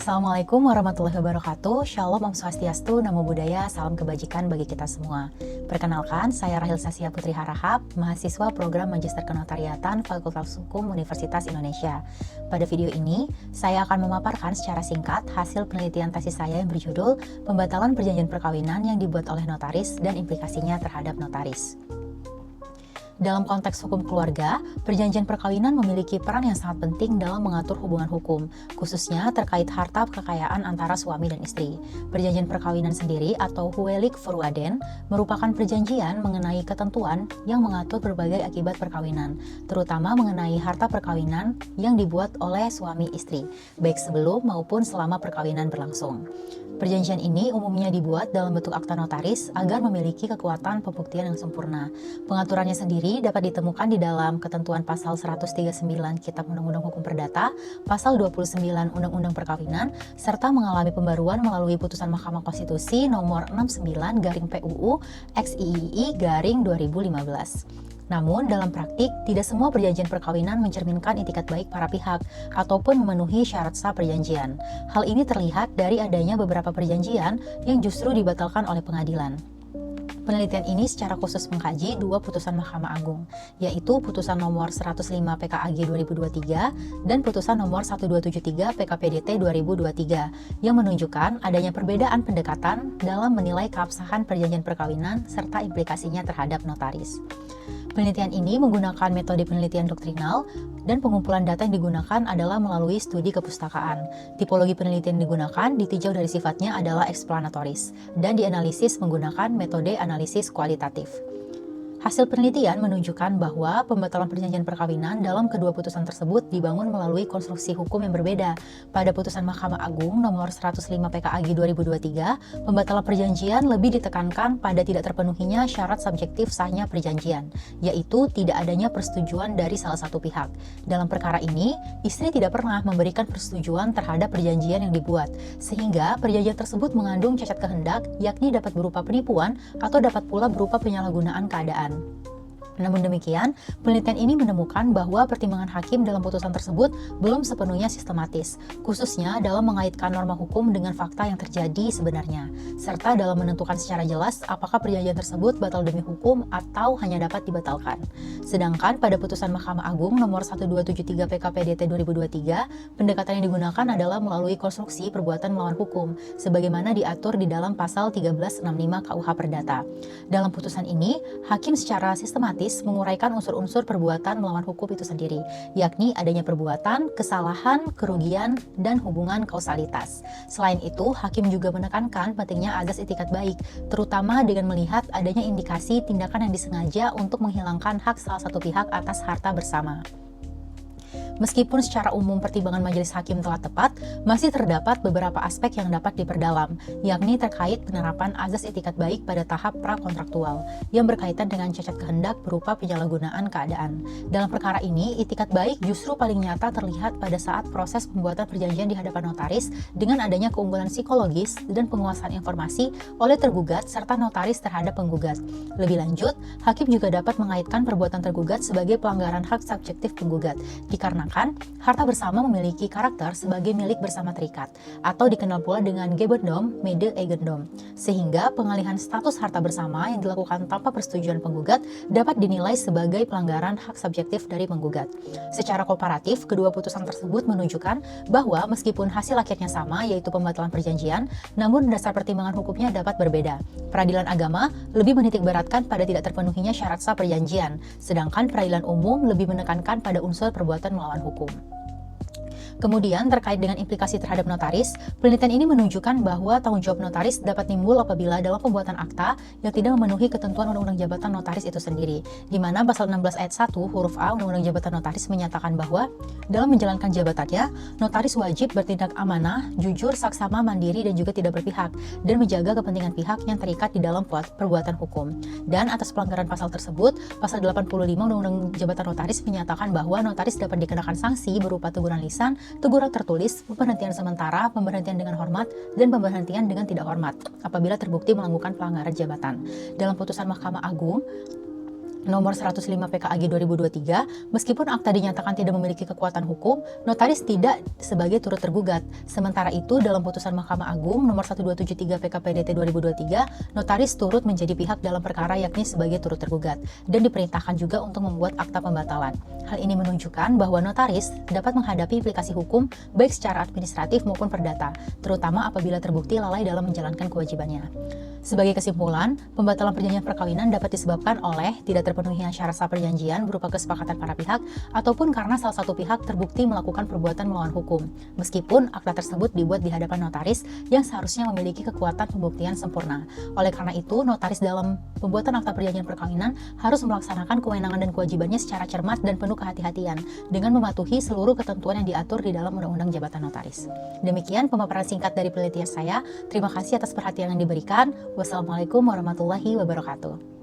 Assalamualaikum warahmatullahi wabarakatuh. Shalom, Om Swastiastu, Namo Buddhaya, salam kebajikan bagi kita semua. Perkenalkan, saya Rahil Sasya Putri Harahap, mahasiswa program Magister Kenotariatan Fakultas Hukum Universitas Indonesia. Pada video ini, saya akan memaparkan secara singkat hasil penelitian tesis saya yang berjudul Pembatalan Perjanjian Perkawinan yang dibuat oleh notaris dan implikasinya terhadap notaris. Dalam konteks hukum keluarga, perjanjian perkawinan memiliki peran yang sangat penting dalam mengatur hubungan hukum, khususnya terkait harta kekayaan antara suami dan istri. Perjanjian perkawinan sendiri atau huwelijk voorwaarden merupakan perjanjian mengenai ketentuan yang mengatur berbagai akibat perkawinan, terutama mengenai harta perkawinan yang dibuat oleh suami istri, baik sebelum maupun selama perkawinan berlangsung. Perjanjian ini umumnya dibuat dalam bentuk akta notaris agar memiliki kekuatan pembuktian yang sempurna. Pengaturannya sendiri dapat ditemukan di dalam ketentuan pasal 139 Kitab Undang-Undang Hukum Perdata, pasal 29 Undang-Undang Perkawinan, serta mengalami pembaruan melalui putusan Mahkamah Konstitusi nomor 69/PUU XIII/2015. Namun, dalam praktik, tidak semua perjanjian perkawinan mencerminkan itikat baik para pihak ataupun memenuhi syarat sah perjanjian. Hal ini terlihat dari adanya beberapa perjanjian yang justru dibatalkan oleh pengadilan. Penelitian ini secara khusus mengkaji dua putusan Mahkamah Agung, yaitu putusan nomor 105 PKAG 2023 dan putusan nomor 1273 PKPDT 2023 yang menunjukkan adanya perbedaan pendekatan dalam menilai keabsahan perjanjian perkawinan serta implikasinya terhadap notaris. Penelitian ini menggunakan metode penelitian doktrinal dan pengumpulan data yang digunakan adalah melalui studi kepustakaan. Tipologi penelitian yang digunakan ditinjau dari sifatnya adalah eksplanatoris dan dianalisis menggunakan metode analisis kualitatif. Hasil penelitian menunjukkan bahwa pembatalan perjanjian perkawinan dalam kedua putusan tersebut dibangun melalui konstruksi hukum yang berbeda. Pada putusan Mahkamah Agung nomor 105 PKAG 2023, pembatalan perjanjian lebih ditekankan pada tidak terpenuhinya syarat subjektif sahnya perjanjian, yaitu tidak adanya persetujuan dari salah satu pihak. Dalam perkara ini, istri tidak pernah memberikan persetujuan terhadap perjanjian yang dibuat, sehingga perjanjian tersebut mengandung cacat kehendak, yakni dapat berupa penipuan atau dapat pula berupa penyalahgunaan keadaan. Namun demikian, penelitian ini menemukan bahwa pertimbangan hakim dalam putusan tersebut belum sepenuhnya sistematis, khususnya dalam mengaitkan norma hukum dengan fakta yang terjadi sebenarnya, serta dalam menentukan secara jelas apakah perjanjian tersebut batal demi hukum atau hanya dapat dibatalkan. Sedangkan pada putusan Mahkamah Agung nomor 1273 PKPDT 2023, pendekatan yang digunakan adalah melalui konstruksi perbuatan melawan hukum, sebagaimana diatur di dalam pasal 1365 KUH Perdata. Dalam putusan ini, hakim secara sistematis menguraikan unsur-unsur perbuatan melawan hukum itu sendiri, yakni adanya perbuatan, kesalahan, kerugian, dan hubungan kausalitas. Selain itu, hakim juga menekankan pentingnya azas itikat baik, terutama dengan melihat adanya indikasi tindakan yang disengaja untuk menghilangkan hak salah satu pihak atas harta bersama. Meskipun secara umum pertimbangan majelis hakim telah tepat, masih terdapat beberapa aspek yang dapat diperdalam, yakni terkait penerapan azas itikat baik pada tahap prakontraktual, yang berkaitan dengan cacat kehendak berupa penyalahgunaan keadaan. Dalam perkara ini, itikat baik justru paling nyata terlihat pada saat proses pembuatan perjanjian di hadapan notaris dengan adanya keunggulan psikologis dan penguasaan informasi oleh tergugat serta notaris terhadap penggugat. Lebih lanjut, hakim juga dapat mengaitkan perbuatan tergugat sebagai pelanggaran hak subjektif penggugat, dikarenakan harta bersama memiliki karakter sebagai milik bersama terikat, atau dikenal pula dengan gebendom, mede eigendom, sehingga pengalihan status harta bersama yang dilakukan tanpa persetujuan penggugat dapat dinilai sebagai pelanggaran hak subjektif dari penggugat. Secara komparatif, kedua putusan tersebut menunjukkan bahwa meskipun hasil akhirnya sama, yaitu pembatalan perjanjian, namun dasar pertimbangan hukumnya dapat berbeda. Peradilan agama lebih menitikberatkan pada tidak terpenuhinya syarat sah perjanjian, sedangkan peradilan umum lebih menekankan pada unsur perbuatan melawan hukum. Kemudian, terkait dengan implikasi terhadap notaris, penelitian ini menunjukkan bahwa tanggung jawab notaris dapat timbul apabila dalam pembuatan akta yang tidak memenuhi ketentuan Undang-Undang Jabatan Notaris itu sendiri, di mana pasal 16 ayat 1 huruf A Undang-Undang Jabatan Notaris menyatakan bahwa dalam menjalankan jabatannya, notaris wajib bertindak amanah, jujur, saksama, mandiri, dan juga tidak berpihak, dan menjaga kepentingan pihak yang terikat di dalam perbuatan hukum. Dan atas pelanggaran pasal tersebut, pasal 85 Undang-Undang Jabatan Notaris menyatakan bahwa notaris dapat dikenakan sanksi berupa teguran lisan, teguran tertulis, pemberhentian sementara, pemberhentian dengan hormat, dan pemberhentian dengan tidak hormat apabila terbukti melakukan pelanggaran jabatan. Dalam putusan Mahkamah Agung Nomor 105 PKAG 2023, meskipun akta dinyatakan tidak memiliki kekuatan hukum, notaris tidak sebagai turut tergugat. Sementara itu, dalam putusan Mahkamah Agung nomor 1273 PKPDT 2023, notaris turut menjadi pihak dalam perkara yakni sebagai turut tergugat, dan diperintahkan juga untuk membuat akta pembatalan. Hal ini menunjukkan bahwa notaris dapat menghadapi implikasi hukum baik secara administratif maupun perdata, terutama apabila terbukti lalai dalam menjalankan kewajibannya. Sebagai kesimpulan, pembatalan perjanjian perkawinan dapat disebabkan oleh tidak terpenuhinya syarat sah perjanjian berupa kesepakatan para pihak ataupun karena salah satu pihak terbukti melakukan perbuatan melawan hukum, meskipun akta tersebut dibuat di hadapan notaris yang seharusnya memiliki kekuatan pembuktian sempurna. Oleh karena itu, notaris dalam pembuatan akta perjanjian perkawinan harus melaksanakan kewenangan dan kewajibannya secara cermat dan penuh kehati-hatian dengan mematuhi seluruh ketentuan yang diatur di dalam Undang-Undang Jabatan Notaris. Demikian pemaparan singkat dari penelitian saya. Terima kasih atas perhatian yang diberikan. Wassalamualaikum warahmatullahi wabarakatuh.